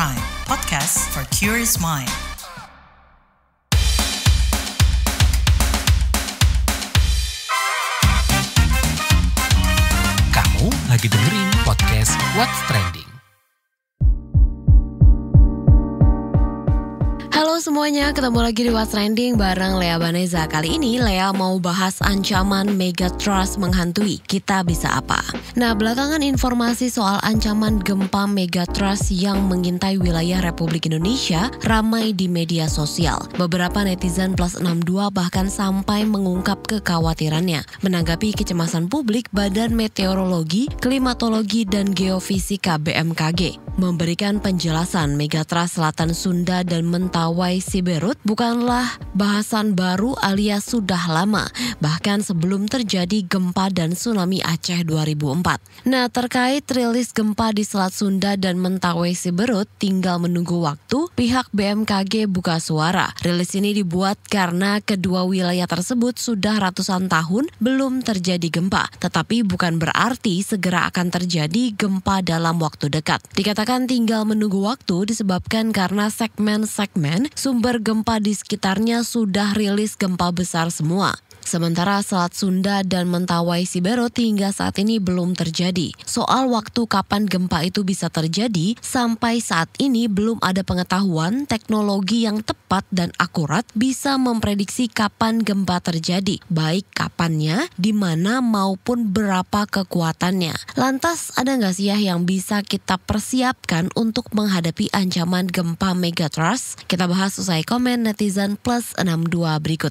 Prime, podcast for curious mind. Kamu lagi dengerin podcast What's Trending. Halo semuanya, ketemu lagi di What's Trending bareng Lea Baneza. Kali ini Lea mau bahas ancaman megatrust menghantui. Kita bisa apa? Nah, belakangan informasi soal ancaman gempa megatrust yang mengintai wilayah Republik Indonesia ramai di media sosial. Beberapa netizen plus 62 bahkan sampai mengungkap kekhawatirannya. Menanggapi kecemasan publik, Badan Meteorologi, Klimatologi, dan Geofisika BMKG memberikan penjelasan megatrust Selatan Sunda dan Mentawai Siberut bukanlah bahasan baru alias sudah lama, bahkan sebelum terjadi gempa dan tsunami Aceh 2004. Nah, terkait rilis gempa di Selat Sunda dan Mentawai Siberut, tinggal menunggu waktu, pihak BMKG buka suara. Rilis ini dibuat karena kedua wilayah tersebut sudah ratusan tahun belum terjadi gempa, tetapi bukan berarti segera akan terjadi gempa dalam waktu dekat. Dikatakan tinggal menunggu waktu disebabkan karena segmen-segmen sumber gempa di sekitarnya sudah rilis gempa besar semua. Sementara Selat Sunda dan Mentawai Siberut hingga saat ini belum terjadi. Soal waktu kapan gempa itu bisa terjadi, sampai saat ini belum ada pengetahuan teknologi yang tepat dan akurat bisa memprediksi kapan gempa terjadi, baik kapannya, di mana maupun berapa kekuatannya. Lantas ada nggak sih yang bisa kita persiapkan untuk menghadapi ancaman gempa megatrust? Kita bahas usai komen netizen plus 62 berikut.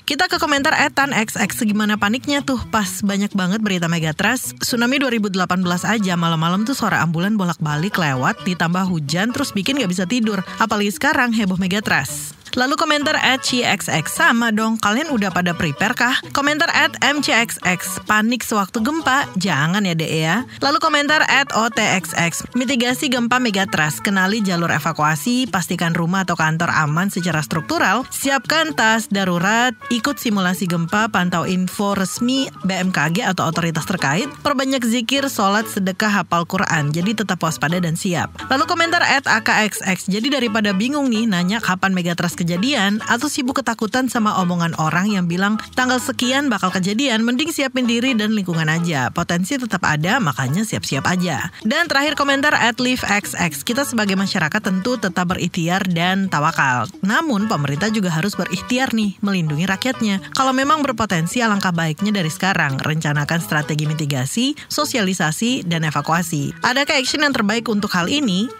Kita ke komentar @tanxx, gimana paniknya tuh pas banyak banget berita megatrust. Tsunami 2018 aja malam-malam tuh suara ambulan bolak-balik lewat, ditambah hujan terus bikin gak bisa tidur. Apalagi sekarang heboh megatrust. Lalu komentar @cxx, sama dong, kalian udah pada prepare kah? Komentar @mcxx, panik sewaktu gempa, jangan ya dek ya. Lalu komentar @otxx, mitigasi gempa megatrust, kenali jalur evakuasi, pastikan rumah atau kantor aman secara struktural, siapkan tas darurat, ikut simulasi gempa, pantau info resmi BMKG atau otoritas terkait, perbanyak zikir, sholat, sedekah, hafal Quran, jadi tetap waspada dan siap. Lalu komentar @akxx, jadi daripada bingung nih nanya kapan megatrust kejadian atau sibuk ketakutan sama omongan orang yang bilang tanggal sekian bakal kejadian, mending siapin diri dan lingkungan aja. Potensi tetap ada, makanya siap-siap aja. Dan terakhir komentar @livexx, kita sebagai masyarakat tentu tetap berikhtiar dan tawakal. Namun pemerintah juga harus berikhtiar nih, melindungi rakyatnya. Kalau memang berpotensi, alangkah baiknya dari sekarang rencanakan strategi mitigasi, sosialisasi, dan evakuasi. Adakah action yang terbaik untuk hal ini?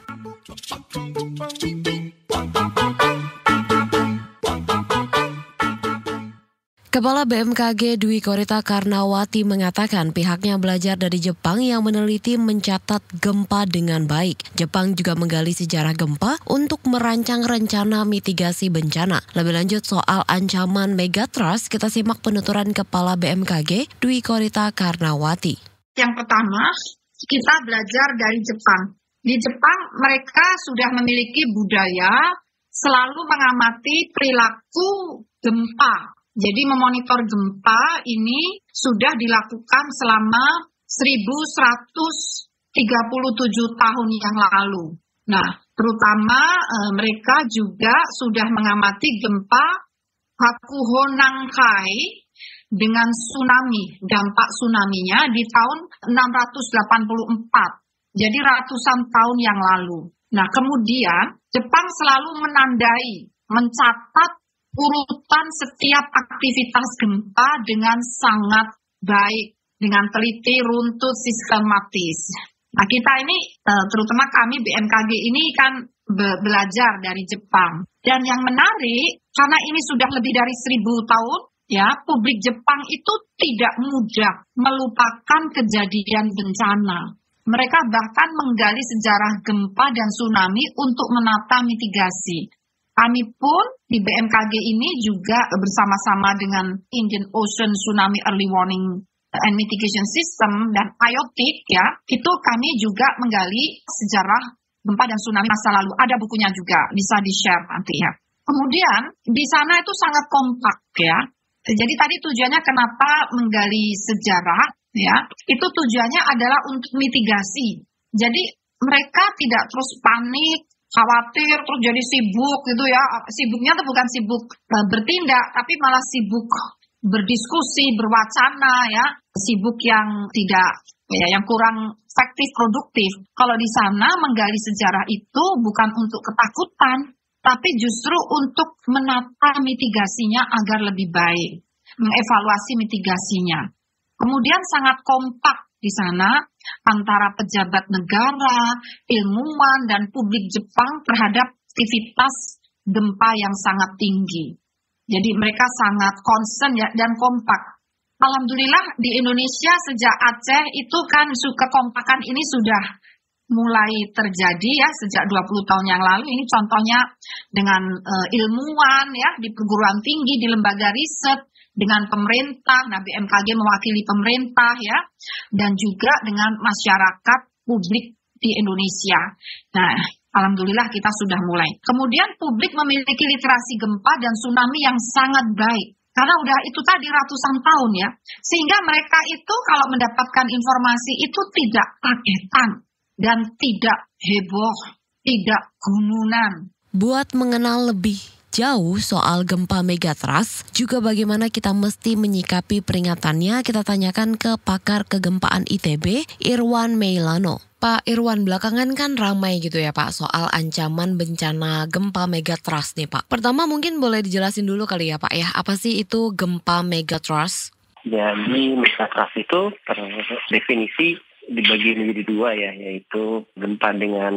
Kepala BMKG Dwi Korita Karnawati mengatakan pihaknya belajar dari Jepang yang meneliti mencatat gempa dengan baik. Jepang juga menggali sejarah gempa untuk merancang rencana mitigasi bencana. Lebih lanjut soal ancaman megatrust, kita simak penuturan Kepala BMKG Dwi Korita Karnawati. Yang pertama, kita belajar dari Jepang. Di Jepang mereka sudah memiliki budaya selalu mengamati perilaku gempa. Jadi memonitor gempa ini sudah dilakukan selama 1137 tahun yang lalu. Nah, terutama mereka juga sudah mengamati gempa Hakuhonankai dengan tsunami, dampak tsunami-nya di tahun 684. Jadi ratusan tahun yang lalu. Nah, kemudian Jepang selalu mencatat urutan setiap aktivitas gempa dengan sangat baik, dengan teliti, runtut, sistematis. Nah, kita ini, terutama kami BMKG ini kan belajar dari Jepang. Dan yang menarik, karena ini sudah lebih dari 1000 tahun, ya, publik Jepang itu tidak mudah melupakan kejadian bencana. Mereka bahkan menggali sejarah gempa dan tsunami untuk menata mitigasi. Kami pun di BMKG ini juga bersama-sama dengan Indian Ocean Tsunami Early Warning and Mitigation System dan IOTIC, ya, itu kami juga menggali sejarah gempa dan tsunami masa lalu. Ada bukunya juga, bisa di-share nanti ya. Kemudian di sana itu sangat kompak ya. Jadi tadi tujuannya kenapa menggali sejarah, ya, itu tujuannya adalah untuk mitigasi. Jadi mereka tidak terus panik, khawatir, terus jadi sibuk gitu ya. Sibuknya tuh bukan sibuk bertindak, tapi malah sibuk berdiskusi, berwacana ya. Sibuk yang tidak, ya, yang kurang efektif, produktif. Kalau di sana menggali sejarah itu bukan untuk ketakutan, tapi justru untuk menata mitigasinya agar lebih baik, mengevaluasi mitigasinya. Kemudian sangat kompak di sana antara pejabat negara, ilmuwan, dan publik Jepang terhadap aktivitas gempa yang sangat tinggi. Jadi mereka sangat concern ya, dan kompak. Alhamdulillah di Indonesia sejak Aceh itu kan kekompakan ini sudah mulai terjadi ya sejak 20 tahun yang lalu. Ini contohnya dengan ilmuwan ya di perguruan tinggi, di lembaga riset, dengan pemerintah, nah BMKG mewakili pemerintah ya, dan juga dengan masyarakat publik di Indonesia. Nah, alhamdulillah kita sudah mulai. Kemudian publik memiliki literasi gempa dan tsunami yang sangat baik. Karena udah itu tadi ratusan tahun ya. Sehingga mereka itu kalau mendapatkan informasi itu tidak kagetan dan tidak heboh, tidak gununan. Buat mengenal lebih jauh soal gempa megatrust, juga bagaimana kita mesti menyikapi peringatannya, kita tanyakan ke pakar kegempaan ITB, Irwan Meilano. Pak Irwan, belakangan kan ramai gitu ya Pak soal ancaman bencana gempa megatrust nih Pak. Pertama mungkin boleh dijelasin dulu kali ya Pak ya, apa sih itu gempa megatrust? Jadi megatrust itu per definisi dibagi menjadi dua ya, yaitu gempa dengan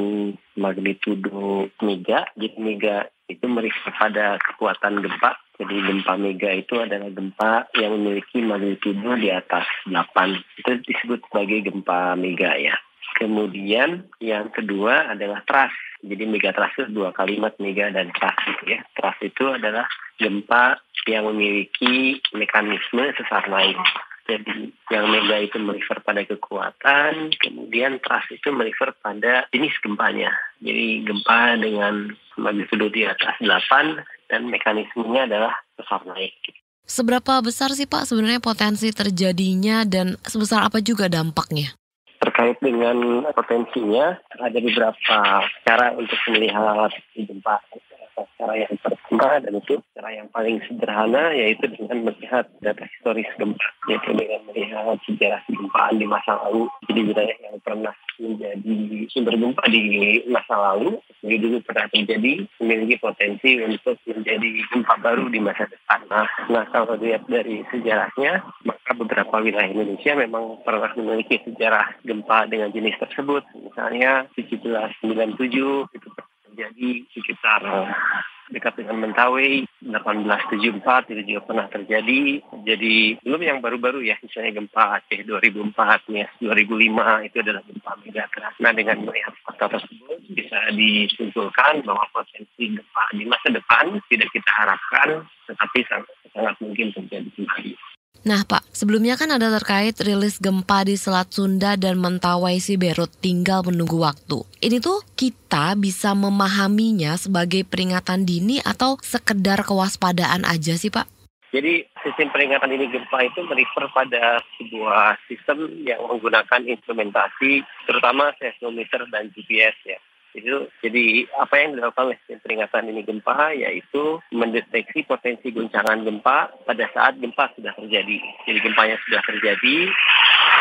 magnitudo mega. Jadi mega itu merefer pada kekuatan gempa. Jadi gempa mega itu adalah gempa yang memiliki magnitudo di atas 8. Itu disebut sebagai gempa mega ya. Kemudian yang kedua adalah trust. Jadi megatrust itu dua kalimat, mega dan trust gitu ya. Trust itu adalah gempa yang memiliki mekanisme sesar naik. Jadi yang mega itu merefer pada kekuatan, kemudian trust itu merefer pada jenis gempanya. Jadi gempa dengan magnitudo di atas 8 dan mekanismenya adalah sesar naik. Seberapa besar sih Pak sebenarnya potensi terjadinya dan sebesar apa juga dampaknya? Terkait dengan potensinya, ada beberapa cara untuk melihat gempa. Cara yang pertama dan itu cara yang paling sederhana yaitu dengan melihat data historis gempa, yaitu dengan melihat sejarah kegempaan di masa lalu. Jadi wilayah yang pernah menjadi sumber gempa di masa lalu, itu dulu pernah terjadi, memiliki potensi untuk menjadi gempa baru di masa depan. Nah kalau dilihat dari sejarahnya, maka beberapa wilayah Indonesia memang pernah memiliki sejarah gempa dengan jenis tersebut. Misalnya 1797 itu terjadi sekitar dekat dengan Mentawai, 1874 itu juga pernah terjadi. Jadi belum yang baru-baru ya, misalnya gempa Aceh 2004, ya 2005 itu adalah gempa megatrust. Nah dengan melihat fakta tersebut bisa disimpulkan bahwa potensi gempa di masa depan tidak kita harapkan, tetapi sangat mungkin terjadi kembali. Nah Pak, sebelumnya kan ada terkait rilis gempa di Selat Sunda dan Mentawai Siberut, tinggal menunggu waktu. Ini tuh kita bisa memahaminya sebagai peringatan dini atau sekedar kewaspadaan aja sih Pak? Jadi sistem peringatan dini gempa itu merefer pada sebuah sistem yang menggunakan instrumentasi terutama seismometer dan GPS ya. Jadi apa yang dilakukan oleh sistem peringatan dini gempa yaitu mendeteksi potensi goncangan gempa pada saat gempa sudah terjadi. Jadi gempanya sudah terjadi,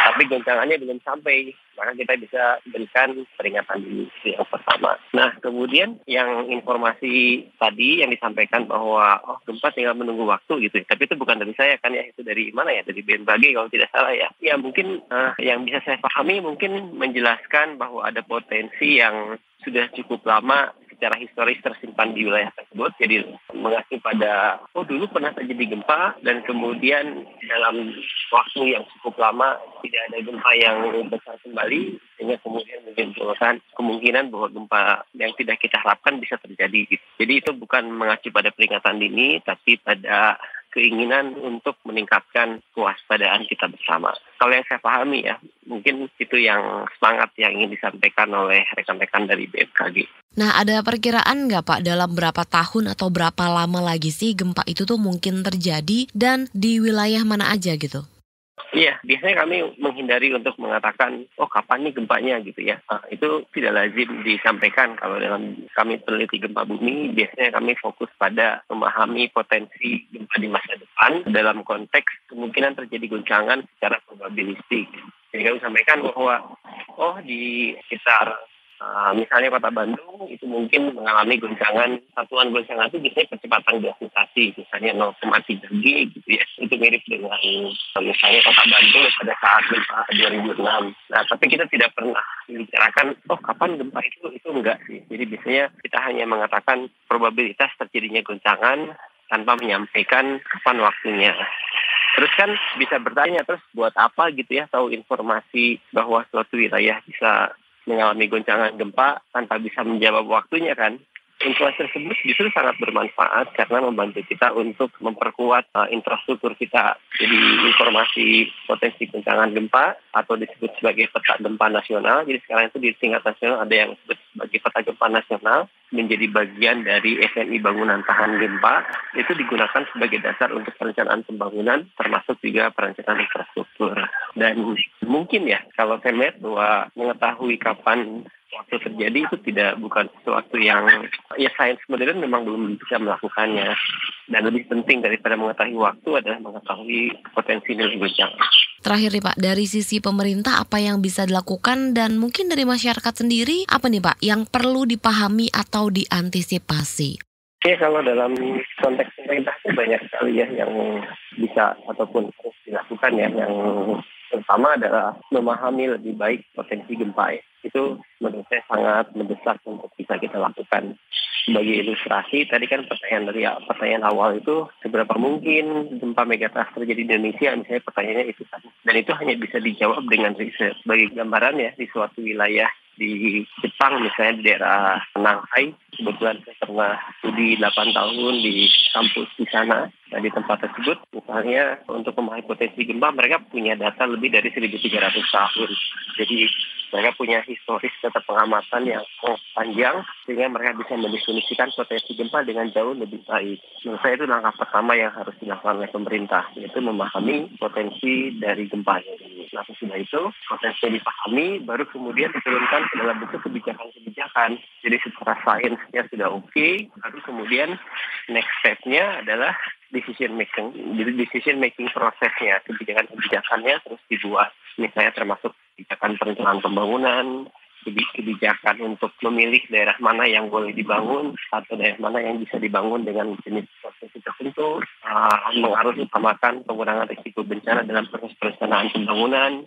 tapi goncangannya belum sampai, maka kita bisa berikan peringatan dini yang pertama. Nah kemudian yang informasi tadi yang disampaikan bahwa gempa tinggal menunggu waktu gitu, tapi itu bukan dari saya kan ya, itu dari mana ya, dari BMKG kalau tidak salah ya. Ya mungkin yang bisa saya pahami mungkin menjelaskan bahwa ada potensi yang sudah cukup lama secara historis tersimpan di wilayah tersebut. Jadi mengacu pada, dulu pernah terjadi gempa dan kemudian dalam waktu yang cukup lama tidak ada gempa yang besar kembali, sehingga kemudian menimbulkan kemungkinan bahwa gempa yang tidak kita harapkan bisa terjadi. Jadi itu bukan mengacu pada peringatan dini, tapi pada keinginan untuk meningkatkan kewaspadaan kita bersama. Kalau yang saya pahami ya, mungkin itu yang semangat yang ingin disampaikan oleh rekan-rekan dari BMKG. Nah, ada perkiraan nggak Pak dalam berapa tahun atau berapa lama lagi sih gempa itu tuh mungkin terjadi dan di wilayah mana aja gitu? Iya, biasanya kami menghindari untuk mengatakan, kapan nih gempanya gitu ya. Itu tidak lazim disampaikan kalau dalam kami peneliti gempa bumi. Biasanya kami fokus pada memahami potensi gempa di masa depan dalam konteks kemungkinan terjadi guncangan secara probabilistik. Jadi kami sampaikan bahwa di sekitar misalnya Kota Bandung itu mungkin mengalami satuan guncangan itu biasanya percepatan gravitasi, misalnya 0,3 G gitu ya. Itu mirip dengan misalnya Kota Bandung pada saat gempa 2006. Nah, tapi kita tidak pernah membicarakan, kapan gempa itu enggak sih. Jadi biasanya kita hanya mengatakan probabilitas terjadinya guncangan tanpa menyampaikan kapan waktunya. Terus kan bisa bertanya, terus buat apa gitu ya tahu informasi bahwa suatu wilayah bisa mengalami goncangan gempa tanpa bisa menjawab waktunya kan. Informasi tersebut justru sangat bermanfaat karena membantu kita untuk memperkuat infrastruktur kita. Jadi informasi potensi goncangan gempa atau disebut sebagai peta gempa nasional. Jadi sekarang itu di tingkat nasional ada yang disebut sebagai peta gempa nasional, menjadi bagian dari SNI bangunan tahan gempa. Itu digunakan sebagai dasar untuk perencanaan pembangunan termasuk juga perencanaan infrastruktur. Dan mungkin ya kalau saya melihat bahwa mengetahui kapan waktu terjadi itu bukan sesuatu yang sains modern memang belum bisa melakukannya. Dan lebih penting daripada mengetahui waktu adalah mengetahui potensi nilai goncangan. Terakhir nih Pak, dari sisi pemerintah apa yang bisa dilakukan dan mungkin dari masyarakat sendiri apa nih Pak yang perlu dipahami atau diantisipasi? Kalau dalam konteks pemerintah itu banyak sekali ya yang bisa ataupun harus dilakukan ya. Yang pertama adalah memahami lebih baik potensi gempa ya. Itu menurut saya sangat mendesak untuk bisa kita lakukan. Sebagai ilustrasi, tadi kan pertanyaan awal itu seberapa mungkin gempa megatrust terjadi di Indonesia, misalnya pertanyaannya itu tadi. Dan itu hanya bisa dijawab dengan riset. Sebagai gambaran ya, di suatu wilayah di Jepang misalnya di daerah Nanghai, kebetulan saya pernah studi 8 tahun di kampus di sana. Nah, di tempat tersebut misalnya untuk memahami potensi gempa mereka punya data lebih dari 1.300 tahun. Jadi mereka punya historis data pengamatan yang panjang sehingga mereka bisa mendefinisikan potensi gempa dengan jauh lebih baik. Menurut saya itu langkah pertama yang harus dilakukan oleh pemerintah, yaitu memahami potensi dari gempa. Nah, sesudah itu potensi dipahami baru kemudian diturunkan ke dalam bentuk kebijakan-kebijakan. Jadi secara sainsnya sudah oke, baru kemudian next step-nya adalah decision making prosesnya, kebijakannya terus dibuat. Misalnya termasuk kebijakan perencanaan pembangunan, kebijakan untuk memilih daerah mana yang boleh dibangun atau daerah mana yang bisa dibangun dengan jenis prosesi tertentu, mengutamakan pengurangan risiko bencana dalam proses perencanaan pembangunan,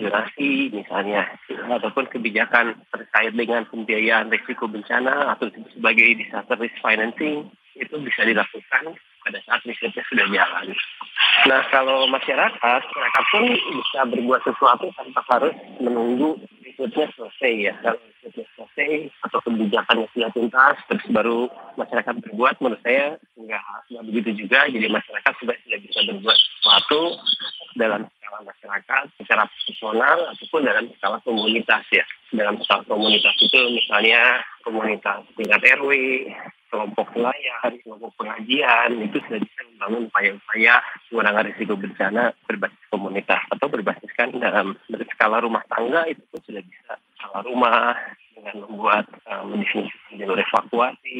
durasi misalnya, ataupun kebijakan terkait dengan pembiayaan risiko bencana atau sebagai disaster risk financing, itu bisa dilakukan pada saat risetnya sudah jalan. Nah, kalau masyarakat pun bisa berbuat sesuatu tanpa harus menunggu risetnya selesai ya. Kalau risetnya selesai atau kebijakannya sudah tuntas, terus baru masyarakat berbuat, menurut saya nggak begitu juga. Jadi masyarakat sudah bisa berbuat sesuatu dalam skala masyarakat, secara personal ataupun dalam skala komunitas ya. Dalam skala komunitas itu misalnya komunitas tingkat RW, kelompok nelayan, kelompok pengajian, itu sudah bisa membangun upaya-upaya mengurangi risiko bencana berbasis komunitas atau berbasiskan dalam skala rumah tangga, itu pun sudah bisa skala rumah dengan membuat mendefinisikan jalur evakuasi,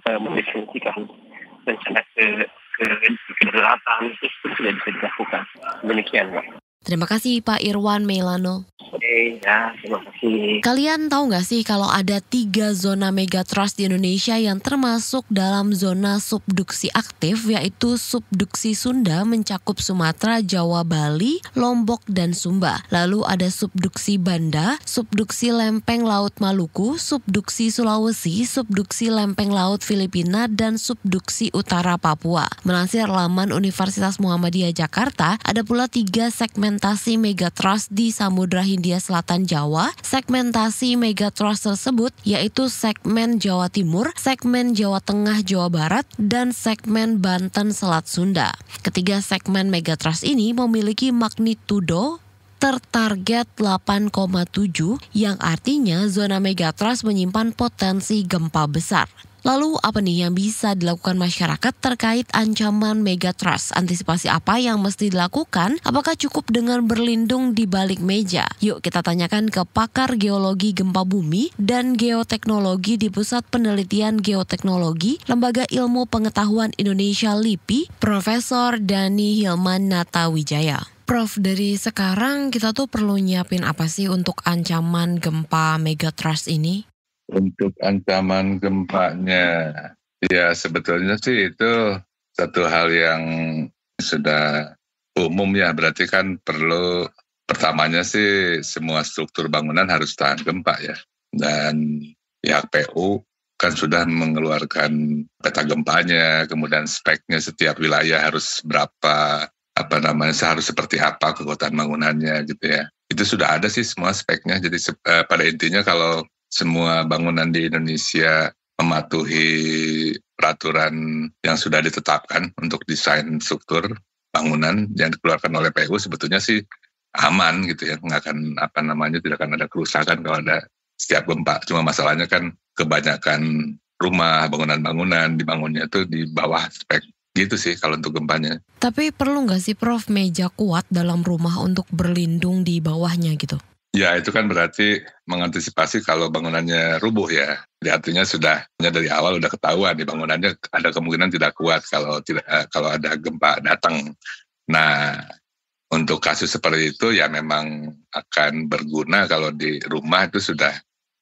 mendefinisikan bencana kedaruratan, itu pun sudah bisa dilakukan. Demikian, Pak. Terima kasih Pak Irwan Meilano. Oke, ya, terima kasih. Kalian tahu nggak sih kalau ada 3 zona megatrust di Indonesia yang termasuk dalam zona subduksi aktif, yaitu subduksi Sunda mencakup Sumatera, Jawa, Bali, Lombok, dan Sumba. Lalu ada subduksi Banda, subduksi Lempeng Laut Maluku, subduksi Sulawesi, subduksi Lempeng Laut Filipina, dan subduksi Utara Papua. Melansir laman Universitas Muhammadiyah Jakarta, ada pula 3 segmentasi megatrust di Samudra Hindia Selatan Jawa, segmentasi megatrust tersebut yaitu segmen Jawa Timur, segmen Jawa Tengah Jawa Barat, dan segmen Banten Selat Sunda. Ketiga segmen megatrust ini memiliki magnitudo tertarget 8,7 yang artinya zona megatrust menyimpan potensi gempa besar. Lalu apa nih yang bisa dilakukan masyarakat terkait ancaman megatrust? Antisipasi apa yang mesti dilakukan? Apakah cukup dengan berlindung di balik meja? Yuk kita tanyakan ke pakar geologi gempa bumi dan geoteknologi di Pusat Penelitian Geoteknologi Lembaga Ilmu Pengetahuan Indonesia LIPI, Profesor Dani Hilman Natawijaya. Prof, dari sekarang kita tuh perlu nyiapin apa sih untuk ancaman gempa megatrust ini? Untuk ancaman gempanya, ya sebetulnya sih itu satu hal yang sudah umum ya. Berarti kan perlu, pertamanya sih semua struktur bangunan harus tahan gempa ya. Dan pihak PU kan sudah mengeluarkan peta gempanya, kemudian speknya setiap wilayah harus berapa, harus seperti apa kekuatan bangunannya gitu ya. Itu sudah ada sih semua speknya. Jadi pada intinya kalau semua bangunan di Indonesia mematuhi peraturan yang sudah ditetapkan untuk desain struktur bangunan yang dikeluarkan oleh PU, sebetulnya sih aman gitu ya, nggak akan tidak akan ada kerusakan kalau ada setiap gempa. Cuma masalahnya kan kebanyakan rumah, bangunan-bangunan dibangunnya itu di bawah spek gitu sih kalau untuk gempanya. Tapi perlu nggak sih Prof meja kuat dalam rumah untuk berlindung di bawahnya gitu? Ya itu kan berarti mengantisipasi kalau bangunannya rubuh ya. Jadi artinya sudah dari awal udah ketahuan di bangunannya ada kemungkinan tidak kuat kalau ada gempa datang. Nah untuk kasus seperti itu ya memang akan berguna kalau di rumah itu sudah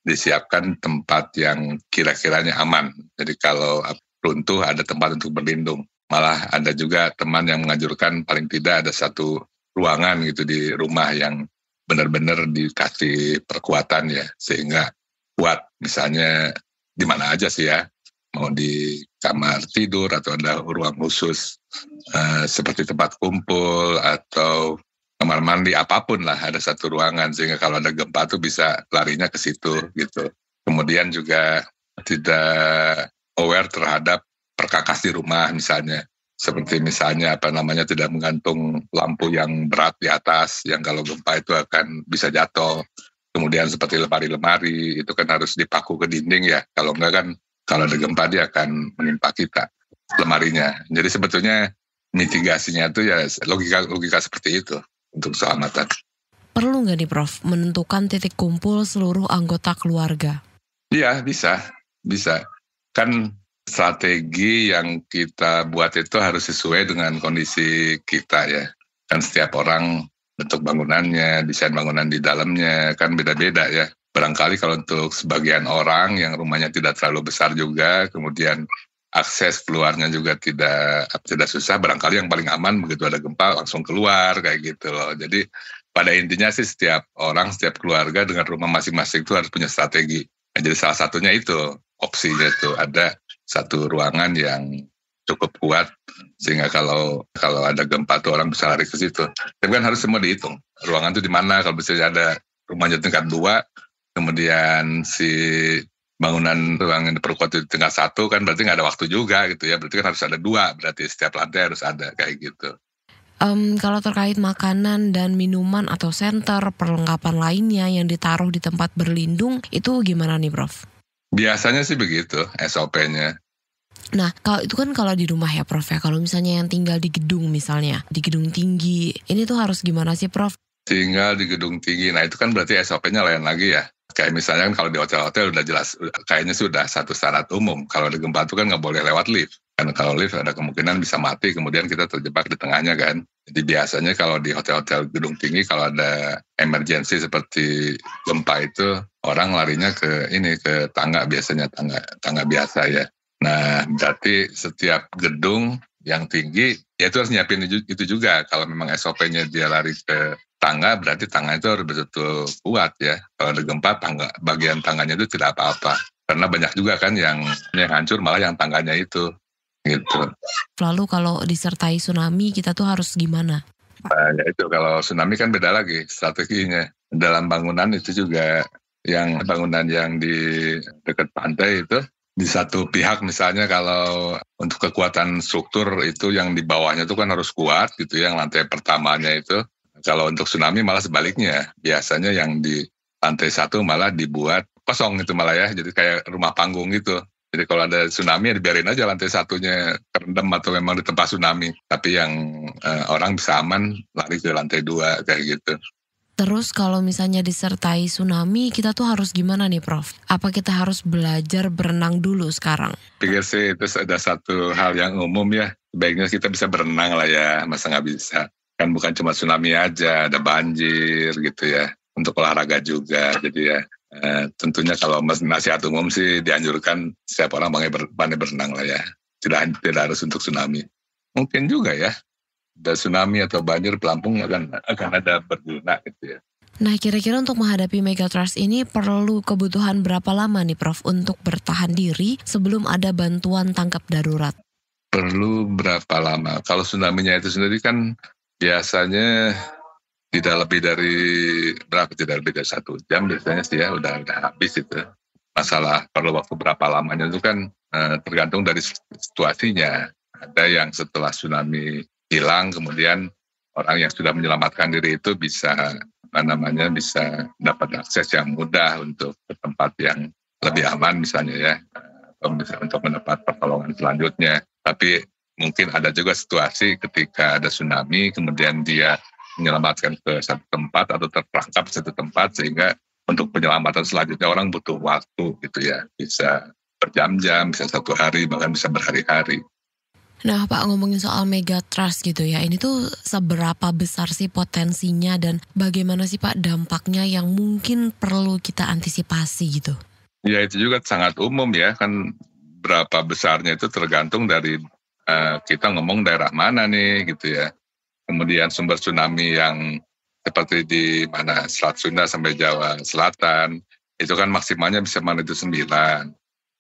disiapkan tempat yang kira-kiranya aman. Jadi kalau runtuh ada tempat untuk berlindung. Malah ada juga teman yang menganjurkan paling tidak ada satu ruangan gitu di rumah yang benar-benar dikasih perkuatan ya, sehingga kuat. Misalnya di mana aja sih ya, mau di kamar tidur atau ada ruang khusus seperti tempat kumpul atau kamar mandi, apapun lah ada satu ruangan sehingga kalau ada gempa tuh bisa larinya ke situ gitu. Kemudian juga tidak aware terhadap perkakas di rumah misalnya. Seperti misalnya tidak menggantung lampu yang berat di atas, yang kalau gempa itu akan bisa jatuh. Kemudian seperti lemari-lemari, itu kan harus dipaku ke dinding ya. Kalau enggak kan, kalau ada gempa dia akan menimpa kita, lemarinya. Jadi sebetulnya mitigasinya itu ya logika seperti itu untuk keselamatan. Perlu nggak nih Prof menentukan titik kumpul seluruh anggota keluarga? Iya, bisa. Kan strategi yang kita buat itu harus sesuai dengan kondisi kita ya. Kan setiap orang bentuk bangunannya, desain bangunan di dalamnya kan beda-beda ya. Barangkali kalau untuk sebagian orang yang rumahnya tidak terlalu besar juga, kemudian akses keluarnya juga tidak susah, barangkali yang paling aman begitu ada gempa langsung keluar kayak gitu loh. Jadi pada intinya sih setiap orang, setiap keluarga dengan rumah masing-masing itu harus punya strategi. Nah, jadi salah satunya itu opsinya itu ada satu ruangan yang cukup kuat sehingga kalau ada gempa tuh orang bisa lari ke situ. Tapi kan harus semua dihitung. Ruangan itu di mana? Kalau misalnya ada rumahnya tingkat 2, kemudian si bangunan ruangan diperkuat di tingkat 1 kan berarti nggak ada waktu juga gitu ya. Berarti kan harus ada 2, berarti setiap lantai harus ada kayak gitu. Kalau terkait makanan dan minuman atau senter, perlengkapan lainnya yang ditaruh di tempat berlindung, itu gimana nih Prof? Biasanya sih begitu SOP-nya. Nah, kalau di rumah ya Prof ya, kalau misalnya yang tinggal di gedung misalnya, di gedung tinggi, ini tuh harus gimana sih Prof? Tinggal di gedung tinggi, nah itu kan berarti SOP-nya lain lagi ya. Kayak misalnya kan kalau di hotel-hotel udah jelas, kayaknya sudah satu syarat umum. Kalau di gempa itu kan nggak boleh lewat lift. Karena kalau lift ada kemungkinan bisa mati, kemudian kita terjebak di tengahnya kan. Jadi biasanya kalau di hotel-hotel gedung tinggi, kalau ada emergency seperti gempa itu, orang larinya ke tangga biasanya, tangga biasa ya. Nah, berarti setiap gedung yang tinggi, ya itu harus nyiapin itu juga. Kalau memang SOP-nya dia lari ke tangga, berarti tangga itu harus betul kuat ya. Kalau ada gempa, bagian tangganya itu tidak apa-apa. Karena banyak juga kan yang hancur malah yang tangganya itu. Gitu. Lalu kalau disertai tsunami, kita tuh harus gimana? Nah, ya itu kalau tsunami kan beda lagi strateginya. dalam bangunan itu juga yang bangunan yang di dekat pantai itu di satu pihak misalnya kalau untuk kekuatan struktur itu yang di bawahnya itu kan harus kuat gitu ya, yang lantai pertamanya itu. Kalau untuk tsunami malah sebaliknya, biasanya yang di lantai 1 malah dibuat kosong itu malah ya, jadi kayak rumah panggung gitu. Jadi kalau ada tsunami ya dibiarin aja lantai 1-nya terendam atau memang di tempat tsunami. Tapi yang orang bisa aman lari ke lantai 2 kayak gitu. Terus kalau misalnya disertai tsunami, kita tuh harus gimana nih Prof? Apa kita harus belajar berenang dulu sekarang? Pikir sih itu ada satu hal yang umum ya, sebaiknya kita bisa berenang lah ya, masa nggak bisa. Kan bukan cuma tsunami aja, ada banjir gitu ya, untuk olahraga juga. Jadi ya tentunya kalau nasihat umum sih dianjurkan setiap orang pandai berenang lah ya, tidak harus untuk tsunami. Mungkin juga ya, ada tsunami atau banjir pelampung akan ada berguna gitu ya. Nah kira-kira untuk menghadapi megatrust ini perlu kebutuhan berapa lama nih Prof untuk bertahan diri sebelum ada bantuan tangkap darurat? Perlu berapa lama? Kalau tsunami-nya itu sendiri kan biasanya tidak lebih dari 1 jam biasanya sih ya udah habis itu. Masalah perlu waktu berapa lamanya itu kan tergantung dari situasinya. Ada yang setelah tsunami hilang kemudian orang yang sudah menyelamatkan diri itu bisa bisa dapat akses yang mudah untuk ke tempat yang lebih aman misalnya ya, atau misalnya untuk mendapat pertolongan selanjutnya. Tapi mungkin ada juga situasi ketika ada tsunami kemudian dia menyelamatkan ke satu tempat atau terperangkap di satu tempat sehingga untuk penyelamatan selanjutnya orang butuh waktu gitu ya, bisa berjam-jam, bisa 1 hari, bahkan bisa berhari-hari. Nah Pak, ngomongin soal megatrust gitu ya, ini tuh seberapa besar sih potensinya dan bagaimana sih Pak dampaknya yang mungkin perlu kita antisipasi gitu? Ya itu juga sangat umum ya, kan berapa besarnya itu tergantung dari kita ngomong daerah mana nih gitu ya. Kemudian sumber tsunami yang seperti di mana Selat Sunda sampai Jawa Selatan, itu kan maksimalnya bisa magnitudo 9.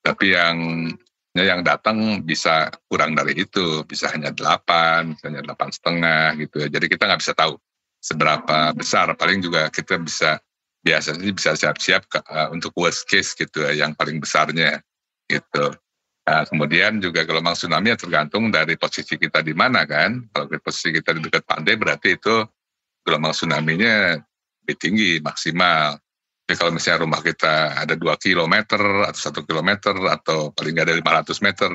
Tapi yang datang bisa kurang dari itu, bisa hanya 8, misalnya 8,5 gitu ya. Jadi kita nggak bisa tahu seberapa besar, paling juga kita biasanya bisa siap-siap untuk worst case gitu ya, yang paling besarnya gitu. Nah, kemudian juga gelombang tsunami tergantung dari posisi kita di mana kan. Kalau posisi kita di dekat pantai berarti itu gelombang tsunami-nya lebih tinggi, maksimal. Tapi kalau misalnya rumah kita ada 2 kilometer atau 1 kilometer atau paling nggak dari 500 meter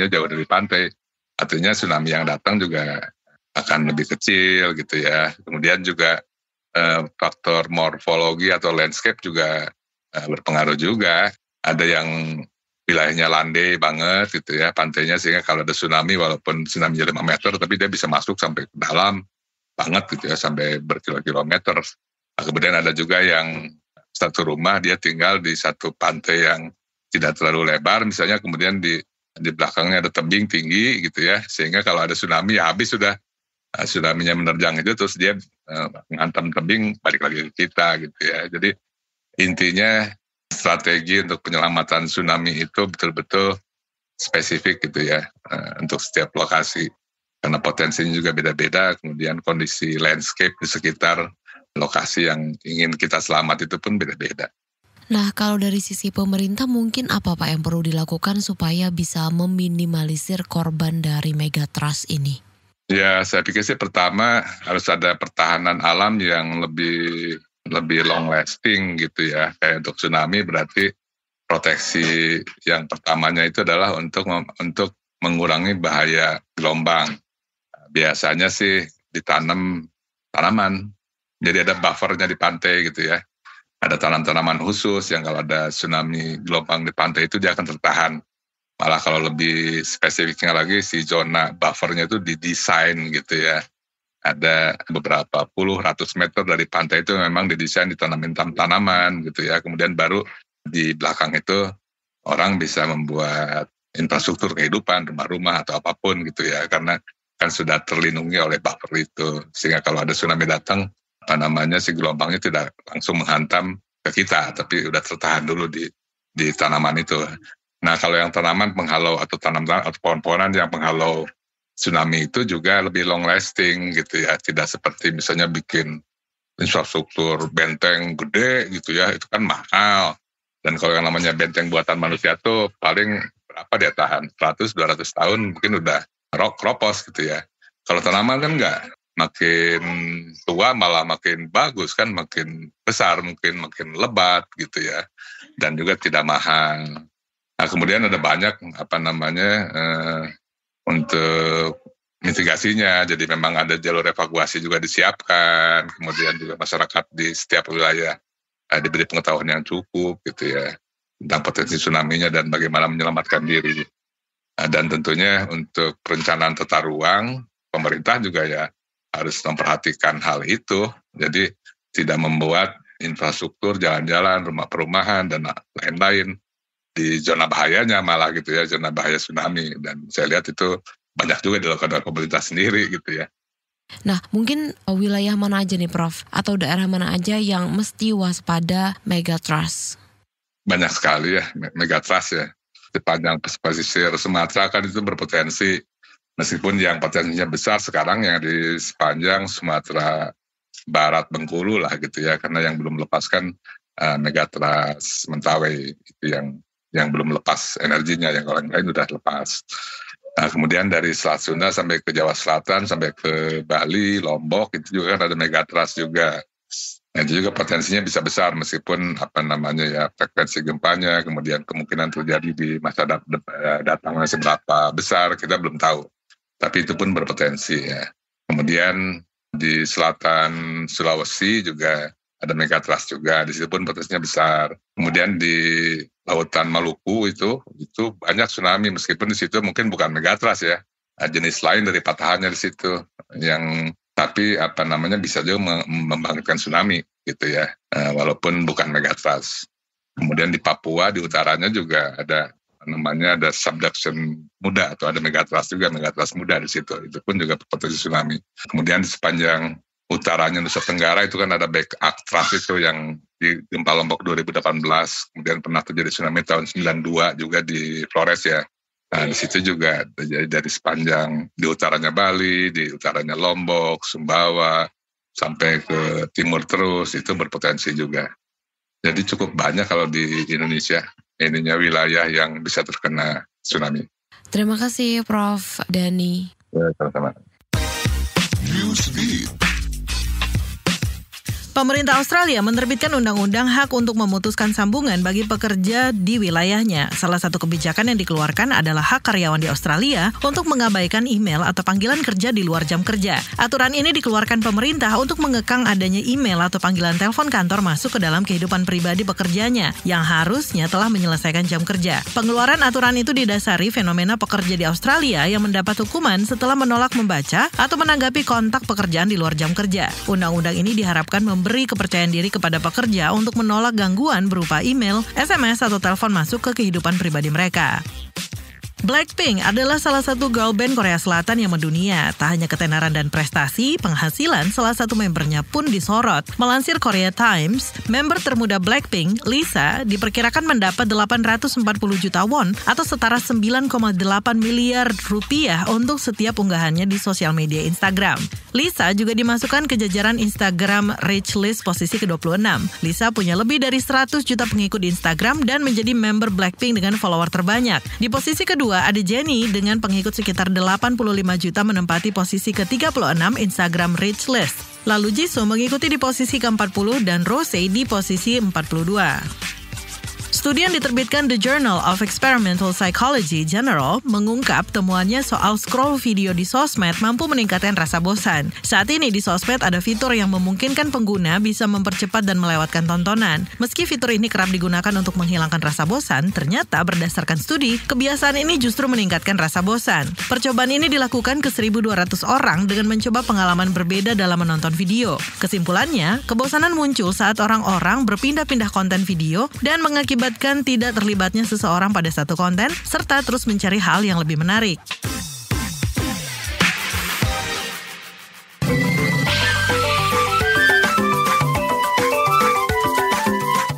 jauh dari pantai, artinya tsunami yang datang juga akan lebih kecil gitu ya. Kemudian juga faktor morfologi atau landscape juga berpengaruh juga. Ada yang wilayahnya landai banget gitu ya, pantainya, sehingga kalau ada tsunami walaupun tsunami 5 meter tapi dia bisa masuk sampai ke dalam banget gitu ya, sampai berkilo-kilometer. Nah, kemudian ada juga yang satu rumah dia tinggal di satu pantai yang tidak terlalu lebar misalnya, kemudian di belakangnya ada tebing tinggi gitu ya, sehingga kalau ada tsunami ya habis sudah, tsunami-nya menerjang itu terus dia menghantam tebing balik lagi ke kita gitu ya. Jadi intinya strategi untuk penyelamatan tsunami itu betul-betul spesifik gitu ya, untuk setiap lokasi karena potensinya juga beda-beda, kemudian kondisi landscape di sekitar lokasi yang ingin kita selamat itu pun beda-beda. Nah kalau dari sisi pemerintah mungkin apa Pak yang perlu dilakukan supaya bisa meminimalisir korban dari megatrust ini? Ya saya pikir sih pertama harus ada pertahanan alam yang lebih long lasting gitu ya. Kayak untuk tsunami berarti proteksi yang pertamanya itu adalah untuk mengurangi bahaya gelombang. Biasanya sih ditanam tanaman. Jadi ada buffernya di pantai gitu ya. Ada tanaman khusus yang kalau ada tsunami gelombang di pantai itu dia akan tertahan. Malah kalau lebih spesifiknya lagi si zona buffernya itu didesain gitu ya. Ada beberapa ratus meter dari pantai itu memang didesain ditanamin tanaman gitu ya. Kemudian baru di belakang itu orang bisa membuat infrastruktur kehidupan, rumah-rumah atau apapun gitu ya. Karena kan sudah terlindungi oleh buffer itu. Sehingga kalau ada tsunami datang, si gelombangnya tidak langsung menghantam ke kita, tapi udah tertahan dulu di tanaman itu. Nah kalau yang tanaman penghalau atau tanaman atau pohon-pohonan yang penghalau tsunami itu juga lebih long lasting gitu ya, tidak seperti misalnya bikin infrastruktur benteng gede gitu ya, itu kan mahal. Dan kalau yang namanya benteng buatan manusia tuh paling berapa dia tahan? 100-200 tahun mungkin udah kropos gitu ya. Kalau tanaman kan enggak. Makin tua malah makin bagus kan, makin besar, mungkin makin lebat gitu ya. Dan juga tidak mahal. Nah, kemudian ada banyak untuk mitigasinya. Jadi memang ada jalur evakuasi juga disiapkan. Kemudian juga masyarakat di setiap wilayah diberi pengetahuan yang cukup gitu ya tentang potensi tsunami-nya dan bagaimana menyelamatkan diri. Dan tentunya untuk perencanaan tata ruang, pemerintah juga ya harus memperhatikan hal itu. Jadi tidak membuat infrastruktur, jalan-jalan, rumah perumahan, dan lain-lain di zona bahayanya malah gitu ya, zona bahaya tsunami. Dan saya lihat itu banyak juga dilakukan oleh pemerintah sendiri gitu ya. Nah, mungkin wilayah mana aja nih Prof? Atau daerah mana aja yang mesti waspada megatrust? Banyak sekali ya megatrust ya. Sepanjang pesisir Sumatera kan itu berpotensi. Meskipun yang potensinya besar sekarang yang di sepanjang Sumatera Barat Bengkulu lah gitu ya. Karena yang belum lepaskan megatrust Mentawai itu yang belum lepas energinya, yang orang lain sudah lepas. Nah, kemudian dari Selat Sunda sampai ke Jawa Selatan, sampai ke Bali, Lombok, itu juga kan ada megatrust juga. Nah, itu juga potensinya bisa besar meskipun frekuensi gempanya, kemudian kemungkinan terjadi di masa datangnya seberapa besar, kita belum tahu. Tapi itu pun berpotensi ya. Kemudian di selatan Sulawesi juga ada megatrust juga, di situ pun potensinya besar. Kemudian di Lautan Maluku itu banyak tsunami, meskipun di situ mungkin bukan megatrust ya, jenis lain dari patahannya di situ yang tapi bisa juga membangkitkan tsunami gitu ya, walaupun bukan megatrust. Kemudian di Papua di utaranya juga ada subduction muda atau ada megatrust juga, megatrust muda di situ, itu pun juga potensi tsunami. Kemudian di sepanjang utaranya Nusa Tenggara itu kan ada back trust itu yang di gempa Lombok 2018, kemudian pernah terjadi tsunami tahun 92 juga di Flores ya. Nah, di situ juga dari sepanjang di utaranya Bali, di utaranya Lombok, Sumbawa, sampai ke timur terus, itu berpotensi juga. Jadi cukup banyak kalau di Indonesia, wilayah yang bisa terkena tsunami. Terima kasih Prof. Dhani. Ya, sama-sama. Pemerintah Australia menerbitkan undang-undang hak untuk memutuskan sambungan bagi pekerja di wilayahnya. Salah satu kebijakan yang dikeluarkan adalah hak karyawan di Australia untuk mengabaikan email atau panggilan kerja di luar jam kerja. Aturan ini dikeluarkan pemerintah untuk mengekang adanya email atau panggilan telepon kantor masuk ke dalam kehidupan pribadi pekerjanya yang harusnya telah menyelesaikan jam kerja. Pengeluaran aturan itu didasari fenomena pekerja di Australia yang mendapat hukuman setelah menolak membaca atau menanggapi kontak pekerjaan di luar jam kerja. Undang-undang ini diharapkan memberi kepercayaan diri kepada pekerja untuk menolak gangguan berupa email, SMS, atau telepon masuk ke kehidupan pribadi mereka. Blackpink adalah salah satu girl band Korea Selatan yang mendunia. Tak hanya ketenaran dan prestasi, penghasilan salah satu membernya pun disorot. Melansir Korea Times, member termuda Blackpink, Lisa, diperkirakan mendapat 840 juta won atau setara 9,8 miliar rupiah untuk setiap unggahannya di sosial media Instagram. Lisa juga dimasukkan ke jajaran Instagram Rich List posisi ke-26. Lisa punya lebih dari 100 juta pengikut di Instagram dan menjadi member Blackpink dengan follower terbanyak. Di posisi kedua ada Jennie dengan pengikut sekitar 85 juta menempati posisi ke-36 Instagram Rich List. Lalu Jisoo mengikuti di posisi ke-40 dan Rose di posisi 42. Studi yang diterbitkan The Journal of Experimental Psychology General mengungkap temuannya soal scroll video di sosmed mampu meningkatkan rasa bosan. Saat ini di sosmed ada fitur yang memungkinkan pengguna bisa mempercepat dan melewatkan tontonan. Meski fitur ini kerap digunakan untuk menghilangkan rasa bosan, ternyata berdasarkan studi, kebiasaan ini justru meningkatkan rasa bosan. Percobaan ini dilakukan ke 1.200 orang dengan mencoba pengalaman berbeda dalam menonton video. Kesimpulannya, kebosanan muncul saat orang-orang berpindah-pindah konten video dan mengakibatkan tidak terlibatnya seseorang pada satu konten, serta terus mencari hal yang lebih menarik.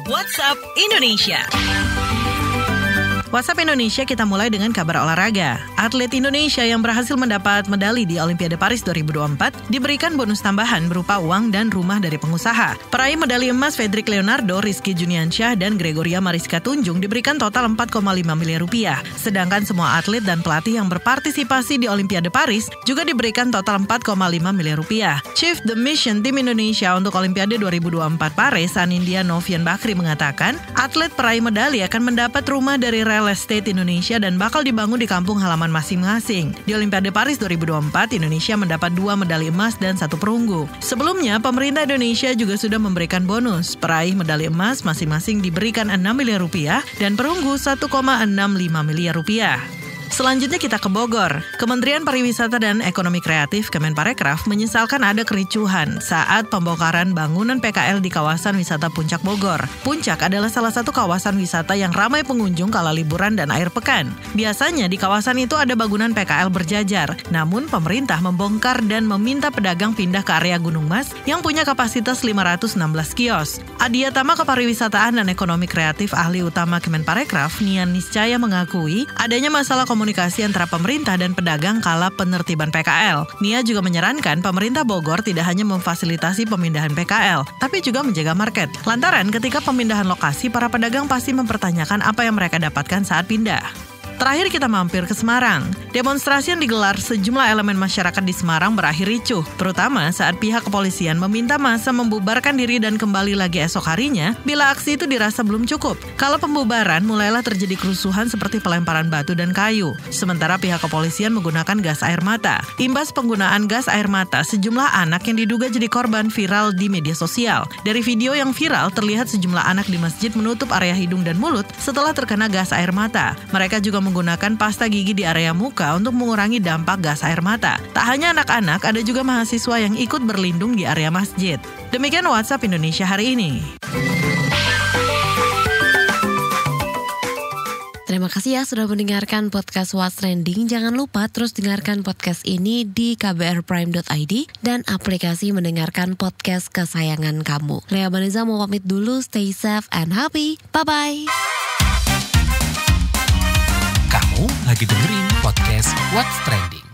WhatsApp Indonesia. WhatsApp Indonesia kita mulai dengan kabar olahraga. Atlet Indonesia yang berhasil mendapat medali di Olimpiade Paris 2024 diberikan bonus tambahan berupa uang dan rumah dari pengusaha. Peraih medali emas Fedrik Leonardo, Rizky Juniansyah, dan Gregoria Mariska Tunjung diberikan total 4,5 miliar rupiah. Sedangkan semua atlet dan pelatih yang berpartisipasi di Olimpiade Paris juga diberikan total 4,5 miliar rupiah. Chief the Mission Tim Indonesia untuk Olimpiade 2024 Paris, Anindya Novian Bakri mengatakan, atlet peraih medali akan mendapat rumah dari Real Estate Indonesia dan bakal dibangun di kampung halaman masing-masing. Di Olimpiade Paris 2024, Indonesia mendapat 2 medali emas dan 1 perunggu. Sebelumnya, pemerintah Indonesia juga sudah memberikan bonus. Peraih medali emas masing-masing diberikan 6 miliar rupiah dan perunggu 1,65 miliar rupiah. Selanjutnya kita ke Bogor. Kementerian Pariwisata dan Ekonomi Kreatif Kemenparekraf menyesalkan ada kericuhan saat pembongkaran bangunan PKL di kawasan wisata Puncak Bogor. Puncak adalah salah satu kawasan wisata yang ramai pengunjung kala liburan dan akhir pekan. Biasanya di kawasan itu ada bangunan PKL berjajar, namun pemerintah membongkar dan meminta pedagang pindah ke area Gunung Mas yang punya kapasitas 516 kios. Adiatama Kepariwisataan dan Ekonomi Kreatif Ahli Utama Kemenparekraf, Nian Niscaya mengakui adanya masalah komunikasi antara pemerintah dan pedagang kala penertiban PKL. Nia juga menyarankan pemerintah Bogor tidak hanya memfasilitasi pemindahan PKL, tapi juga menjaga market. Lantaran ketika pemindahan lokasi, para pedagang pasti mempertanyakan apa yang mereka dapatkan saat pindah. Terakhir kita mampir ke Semarang. Demonstrasi yang digelar sejumlah elemen masyarakat di Semarang berakhir ricuh, terutama saat pihak kepolisian meminta massa membubarkan diri dan kembali lagi esok harinya bila aksi itu dirasa belum cukup. Kala pembubaran, mulailah terjadi kerusuhan seperti pelemparan batu dan kayu. Sementara pihak kepolisian menggunakan gas air mata. Imbas penggunaan gas air mata, sejumlah anak yang diduga jadi korban viral di media sosial. Dari video yang viral, terlihat sejumlah anak di masjid menutup area hidung dan mulut setelah terkena gas air mata. Mereka juga menggunakan pasta gigi di area muka untuk mengurangi dampak gas air mata. Tak hanya anak-anak, ada juga mahasiswa yang ikut berlindung di area masjid. Demikian WhatsApp Indonesia hari ini. Terima kasih ya sudah mendengarkan podcast What's Trending. Jangan lupa terus dengarkan podcast ini di kbrprime.id dan aplikasi mendengarkan podcast kesayangan kamu. Lea Vanessa mau pamit dulu, stay safe and happy. Bye-bye. Kamu lagi dengerin podcast What's Trending.